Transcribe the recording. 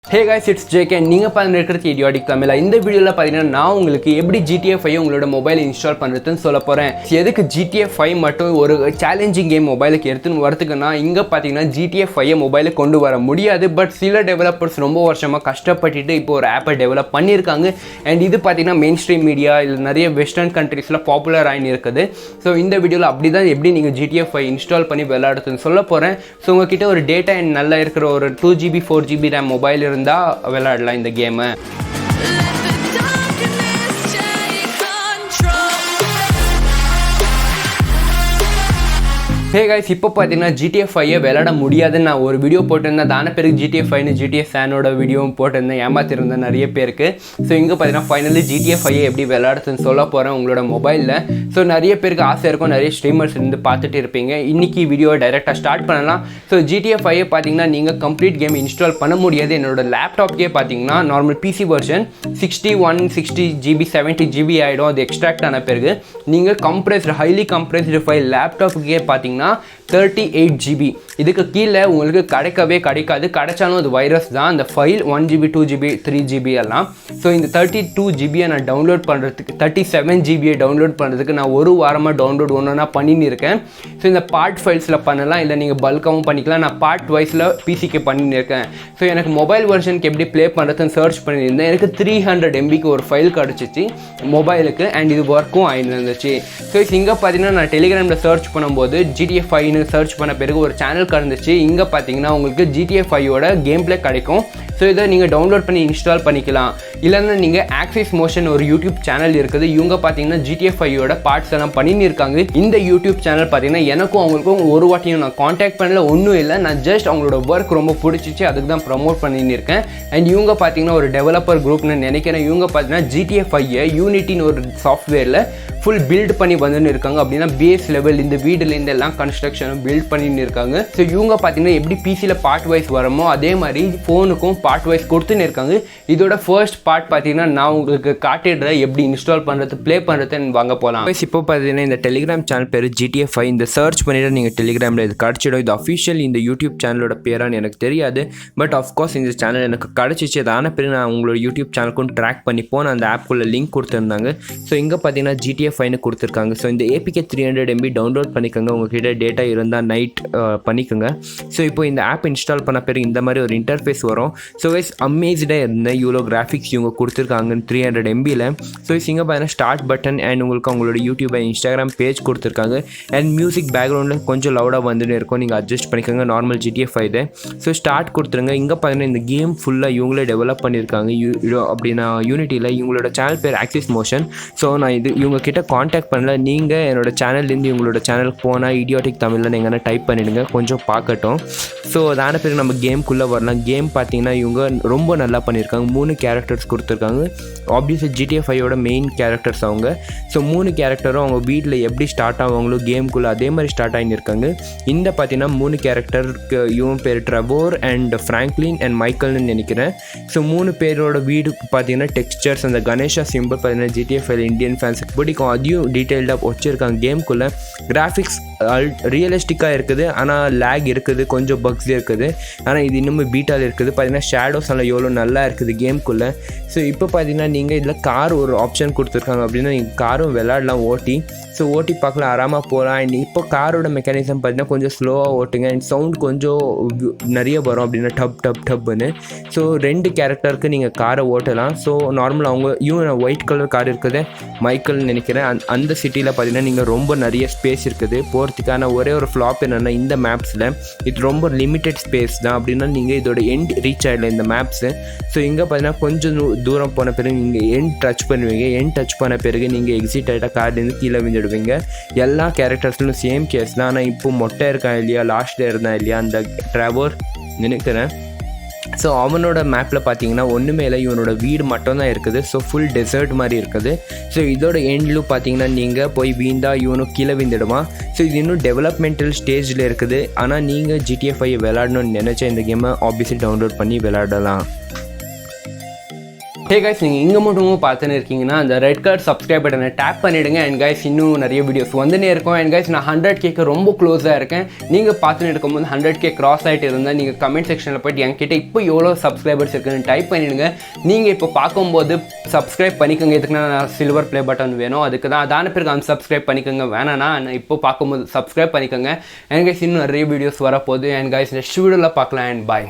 Hey guys, it's JK and நீங்க பார்த்துட்டு Idiotic தமிழா. இந்த வீடியோல பாத்தீங்கன்னா நான் உங்களுக்கு எப்படி GTA 5 உங்களோட மொபைல் இன்ஸ்டால் பண்றதுன்னு சொல்ல போறேன். எதுக்கு GTA 5 மட்டும் ஒரு சேலஞ்சிங் கேம் மொபைலுக்கு எடுத்துன்னு வரதுக்குன்னா இங்க பாத்தீங்கன்னா GTA 5 மொபைலுக்கு கொண்டு வர முடியாது. பட் சில டெவலப்பர்ஸ் ரொம்ப வருஷமா கஷ்டப்பட்டுட்டு இப்போ ஒரு ஆப்பை டெவலப் பண்ணியிருக்காங்க. அண்ட் இது பாத்தீங்கன்னா மெயின் ஸ்ட்ரீம் மீடியா இல்ல நிறைய வெஸ்டர்ன் கண்ட்ரீஸ்ல பாப்புலர் ஆகி இருக்குது. ஸோ இந்த வீடியோல அப்படிதான் எப்படி நீங்க GTA 5 இன்ஸ்டால் பண்ணி விளையாடுறதுன்னு சொல்ல போறேன். ஸோ உங்ககிட்ட ஒரு டேட்டா அண்ட் நல்லா இருக்கிற ஒரு 2GB 4GB RAM மொபைல் இருந்தா விளையாடலாம் இந்த கேமை. ஹே கைஸ், இப்போ பார்த்தீங்கன்னா GTA 5 விளையாட முடியாதுன்னு நான் ஒரு வீடியோ போட்டிருந்தேன். தான பேருக்கு GTA 5 GTA Sanோட வீடியோவும் போட்டிருந்தேன், ஏமாத்திருந்தேன் நிறைய பேருக்கு. ஸோ இங்கே பார்த்தீங்கன்னா ஃபைனலி GTA 5 எப்படி விளையாடுறதுன்னு சொல்ல போகிறேன் உங்களோட மொபைலில். ஸோ நிறைய பேருக்கு ஆசை இருக்கும், நிறைய ஸ்ட்ரீமர்ஸ் இருந்து பார்த்துட்டு இருப்பீங்க. இன்றைக்கி வீடியோவை டைரெக்டாக ஸ்டார்ட் பண்ணலாம். ஸோ GTA 5 பார்த்தீங்கன்னா நீங்கள் கம்ப்ளீட் கேம் இன்ஸ்டால் பண்ண முடியாது. என்னோட லேப்டாப்கே பார்த்தீங்கன்னா normal PC version 60GB 70GB ஆகிடும். அது எக்ஸ்ட்ராக்ட் ஆன பிறகு நீங்கள் ஹைலி கம்ப்ரெஸ்டு ஃபைல் லேப்டாப்புக்கே பார்த்தீங்கன்னா 38GB. இதுக்கு கீழே உங்களுக்கு கிடைக்காது. கிடைச்சாலும் அது வைரஸ் தான். அந்த ஃபைல் 1GB 2GB 3GB எல்லாம். ஸோ இந்த 32GB நான் டவுன்லோட் பண்ணுறதுக்கு 37GB டவுன்லோட் பண்ணுறதுக்கு நான் ஒரு வாரமாக டவுன்லோட் ஒன்றா பண்ணின்னு இருக்கேன். ஸோ இந்த பார்ட் ஃபைல்ஸில் பண்ணலாம், இல்லை நீங்கள் பல்காகவும் பண்ணிக்கலாம். நான் பார்ட் வைஸில் பிசிக்கு பண்ணின்னு இருக்கேன். ஸோ எனக்கு மொபைல் வெர்ஷனுக்கு எப்படி ப்ளே பண்ணுறதுன்னு சர்ச் பண்ணியிருந்தேன். எனக்கு 300 MBக்கு ஒரு ஃபைல் கிடச்சிச்சு மொபைலுக்கு. அண்ட் இது ஒர்க்கும் ஆகிருந்துச்சு. ஸோ இங்கே பார்த்தீங்கன்னா நான் டெலிகிராமில் சர்ச் பண்ணும்போது GTA 5 சர்ச் பண்ண பிறகு ஒரு சேனல் கிடந்துச்சு. இங்கே பார்த்தீங்கன்னா உங்களுக்கு GTA 5ஓட கேம் பிளே கிடைக்கும். ஸோ இதை நீங்கள் டவுன்லோட் பண்ணி இன்ஸ்டால் பண்ணிக்கலாம். இல்லைன்னா நீங்கள் ஆக்சிஸ் மோஷன் ஒரு யூடியூப் சேனல் இருக்குது. இவங்க பார்த்தீங்கன்னா GTA 5ஓட பார்ட்ஸ் எல்லாம் பண்ணின்னு இருக்காங்க. இந்த யூடியூப் சேனல் பார்த்தீங்கன்னா எனக்கும் அவங்களுக்கும் ஒரு வாட்டியும் நான் காண்டாக்ட் பண்ணல, ஒன்றும் இல்லை. நான் ஜஸ்ட் அவங்களோட ஒர்க் ரொம்ப பிடிச்சிச்சு, அதுக்கு தான் ப்ரமோட் பண்ணின்னு இருக்கேன். அண்ட் இவங்க பார்த்தீங்கன்னா ஒரு டெவலப்பர் குரூப்னு நினைக்கிறேன். இவங்க பார்த்தீங்கன்னா GTA 5 யூனிட்டின்னு ஒரு சாஃப்ட்வேரில் ஃபுல் பில்ட் பண்ணி வந்துன்னு இருக்காங்க. அப்படின்னா பேஸ் லெவல் இந்த வீடுலேருந்து எல்லாம் கன்ஸ்ட்ரக்ஷனும் பில்ட் பண்ணின்னு இருக்காங்க. ஸோ இவங்க பார்த்தீங்கன்னா எப்படி பிசியில் பார்ட் வைஸ் வரமோ அதே மாதிரி ஃபோனுக்கும் பார்ட் வைஸ் கொடுத்துன்னு இருக்காங்க. இதோட ஃபர்ஸ்ட் பார்ட் பார்த்தீங்கன்னா நான் உங்களுக்கு காட்டிடுறேன் எப்படி இன்ஸ்டால் பண்ணுறது ப்ளே பண்ணுறதுன்னு வாங்க போகலாம். இப்போ பார்த்தீங்கன்னா இந்த டெலிகிராம் சேனல் பேர் GTA 5. இந்த சர்ச் பண்ணிட்டு நீங்கள் டெலிகிராமில் இது கிடச்சிடும். இது அஃபிஷியல் இந்த யூடியூப் சேனலோட பேரான்னு எனக்கு தெரியாது. பட் ஆஃப்கோர்ஸ் இந்த சேனல் எனக்கு கிடச்சிச்சு. அதான பேர் நான் உங்களோட யூடியூப் சேனலுக்கும் ட்ராக் பண்ணி போன அந்த ஆப்புக்குள்ளே லிங்க் கொடுத்துருந்தாங்க. ஸோ இங்கே பார்த்தீங்கன்னா GTA 5 கொடுத்துருக்காங்க. ஸோ இந்த APK 300 MB டவுன்லோட் பண்ணிக்கோங்க. உங்ககிட்ட டேட்டா இருந்தால் நைட் பண்ணிக்கோங்க. ஸோ இப்போ இந்த ஆப் இன்ஸ்டால் பண்ண பிறகு இந்த மாதிரி ஒரு இன்டர்ஃபேஸ் வரும். ஸோ அமேஸ்டாக இருந்தேன் இவ்வளோ கிராஃபிக்ஸ் இவங்க கொடுத்துருக்காங்க 300 MBயில். ஸோ இங்கே பார்த்தீங்கன்னா ஸ்டார்ட் பட்டன் அண்ட் உங்களுக்கு அவங்களோட யூடியூப் இன்ஸ்டாகிராம் பேஜ் கொடுத்துருக்காங்க. அண்ட் மியூசிக் பேக்ரவுண்டில் கொஞ்சம் லவுடாக வந்துட்டு இருக்கும், நீங்கள் அட்ஜஸ்ட் பண்ணிக்கோங்க. Normal GTA 5. ஸோ ஸ்டார்ட் கொடுத்துருங்க. இங்கே பார்த்தீங்கன்னா இந்த கேம் ஃபுல்லாக இவங்களே டெவலப் பண்ணியிருக்காங்க. அப்படின்னா யூனிட்டியில் இவங்களோட சேனல் பேர் ஆக்சிஸ் மோஷன். ஸோ நான் இவங்க கிட்ட காண்டாக்ட் பண்ணல. நீங்கள் என்னோட சேனல்லேருந்து இவங்களோட சேனலுக்கு போனால் Idiotic தமிழில் நீங்கள் டைப் பண்ணிவிடுங்க, கொஞ்சம் பார்க்கட்டும். ஸோ அதான பிறகு நம்ம கேம்குள்ளே வரலாம். கேம் பார்த்தீங்கன்னா இவங்க ரொம்ப நல்லா பண்ணியிருக்காங்க. 3 கேரக்டர்ஸ் கொடுத்துருக்காங்க. ஆப்வியஸாக GTA 5ஓட மெயின் கேரக்டர்ஸ் அவங்க. ஸோ 3 கேரக்டரும் அவங்க வீட்டில் எப்படி ஸ்டார்ட் ஆவாங்களோ கேம்குள்ளே அதே மாதிரி ஸ்டார்ட் ஆகியிருக்காங்க. இந்த பார்த்தீங்கன்னா 3 கேரக்டருக்கு இவன் பேர் ட்ரெவோர் அண்ட் ஃப்ராங்க்லின் அண்ட் மைக்கல்னு நினைக்கிறேன். ஸோ 3 பேரோட வீடு பார்த்தீங்கன்னா டெக்ஸ்சர்ஸ் அந்த கணேஷா சிம்பிள் பார்த்தீங்கன்னா GTA 5 இந்தியன் ஃபேன்ஸுக்கு பிடிக்கும். அதையும் டீட்டெயில்டாக வச்சுருக்காங்க. கேம்குள்ளே கிராஃபிக்ஸ் ரியலிஸ்டிக்காக இருக்குது, ஆனால் லேக் இருக்குது, கொஞ்சம் பக்ஸ் இருக்குது. ஆனால் இது இன்னும் பீட்டால் இருக்குது. பார்த்தீங்கன்னா ஷேடோஸ் எல்லாம் எவ்வளோ நல்லா இருக்குது கேம்குள்ளே. ஸோ இப்போ பார்த்தீங்கன்னா நீங்கள் இதில் கார் ஒரு ஆப்ஷன் கொடுத்துருக்காங்க. அப்படின்னா நீங்கள் காரும் விளையாடலாம் ஓட்டி. ஸோ ஓட்டி பார்க்கலாம், ஆராமாக போகலாம். அண்ட் இப்போ காரோட மெக்கானிசம் பார்த்தீங்கன்னா கொஞ்சம் ஸ்லோவாக ஓட்டுங்க. அண்ட் சவுண்ட் கொஞ்சம் நிறைய வரும் அப்படின்னா டப்னு. ஸோ 2 கேரக்டருக்கு நீங்கள் காரை ஓட்டலாம். ஸோ நார்மலாக அவங்க ஒயிட் கலர் கார் இருக்குது, மைக்கேல்னு நினைக்கிறேன். அந்த சிட்டியில் பார்த்தீங்கன்னா நீங்கள் ரொம்ப நிறைய ஸ்பேஸ் இருக்குது போகிறதுக்கான. ஒரே ஒரு ஃப்ளாப் என்னென்னா இந்த மேப்ஸில் இது ரொம்ப லிமிட்டட் ஸ்பேஸ் தான். அப்படின்னா நீங்கள் இதோட எண்ட் ரீச் ஆகிடல இந்த மேப்ஸு. ஸோ இங்கே பார்த்தீங்கன்னா கொஞ்சம் தூரம் போன பிறகு நீங்கள் எண்ட் டச் பண்ணுவீங்க. எண்ட் டச் பண்ண பிறகு நீங்கள் எக்ஸிட் ஆகிட்டால் கார்லேருந்து கீழே விழுந்துடுவீங்க. எல்லா கேரக்டர்ஸ்லும் சேம் கேஸ் தான். ஆனால் இப்போ மொட்டை இருக்கான் இல்லையா, லாஸ்ட்டில் இருந்தான் இல்லையா அந்த ட்ராவர் நினைக்கிறேன். ஸோ அவனோட மேப்பில் பார்த்தீங்கன்னா ஒன்றுமே இல்லை, இவனோட வீடு மட்டும்தான் இருக்குது. ஸோ ஃபுல் டெசர்ட் மாதிரி இருக்குது. ஸோ இதோட எண்ட்லும் பார்த்தீங்கன்னா நீங்கள் போய் வீந்தா இவனும் கீழே வீந்துடுவான். ஸோ இது இன்னும் டெவலப்மெண்டல் ஸ்டேஜில் இருக்குது. ஆனால் நீங்கள் GTA 5 விளையாடணும்னு நினச்சா இந்த கேமை ஆப்வியஸ்லி டவுன்லோட் பண்ணி விளையாடலாம். ஹே கைஸ், நீங்கள் இங்கே மட்டும் பார்த்துன்னு இருக்கீங்கன்னா அந்த ரெட் கலர் சப்ஸ்கிரைப் பட்டனை டேப் பண்ணிவிடுங்க. அண்ட் கைஸ், இன்னும் நிறைய வீடியோஸ் வந்துனே இருக்கும். அண்ட் கைஸ், நான் 100K ரொம்ப க்ளோஸாக இருக்கேன். நீங்கள் பார்த்துன்னு இருக்கும்போது 100K கிராஸ் ஆகிட்டு இருந்தால் நீங்கள் கமெண்ட் செக்ஷனில் போய்ட்டு என்கிட்ட இப்போ எவ்வளோ சப்ஸ்கிரைபர்ஸ் இருக்குன்னு டைப் பண்ணிவிடுங்க. நீங்கள் இப்போ பார்க்கும்போது சப்ஸ்கிரைப் பண்ணிக்கோங்க. இதுக்குன்னா நான் சில்வர் ப்ளே பட்டன் வேணும், அதுக்கு தான் அதான பிறகு அன்சப்ஸ்கிரைப் பண்ணிக்கோங்க. வேணான்னா இப்போ பார்க்கும்போது சப்ஸ்கிரைப் பண்ணிக்கோங்க. அண்ட் கைஸ், இன்னும் நிறைய வீடியோஸ் வரப்போகுது. அண்ட் கைஸ், நெக்ஸ்ட் வீடியோவில் பார்க்கலாம். அண்ட் பாய்.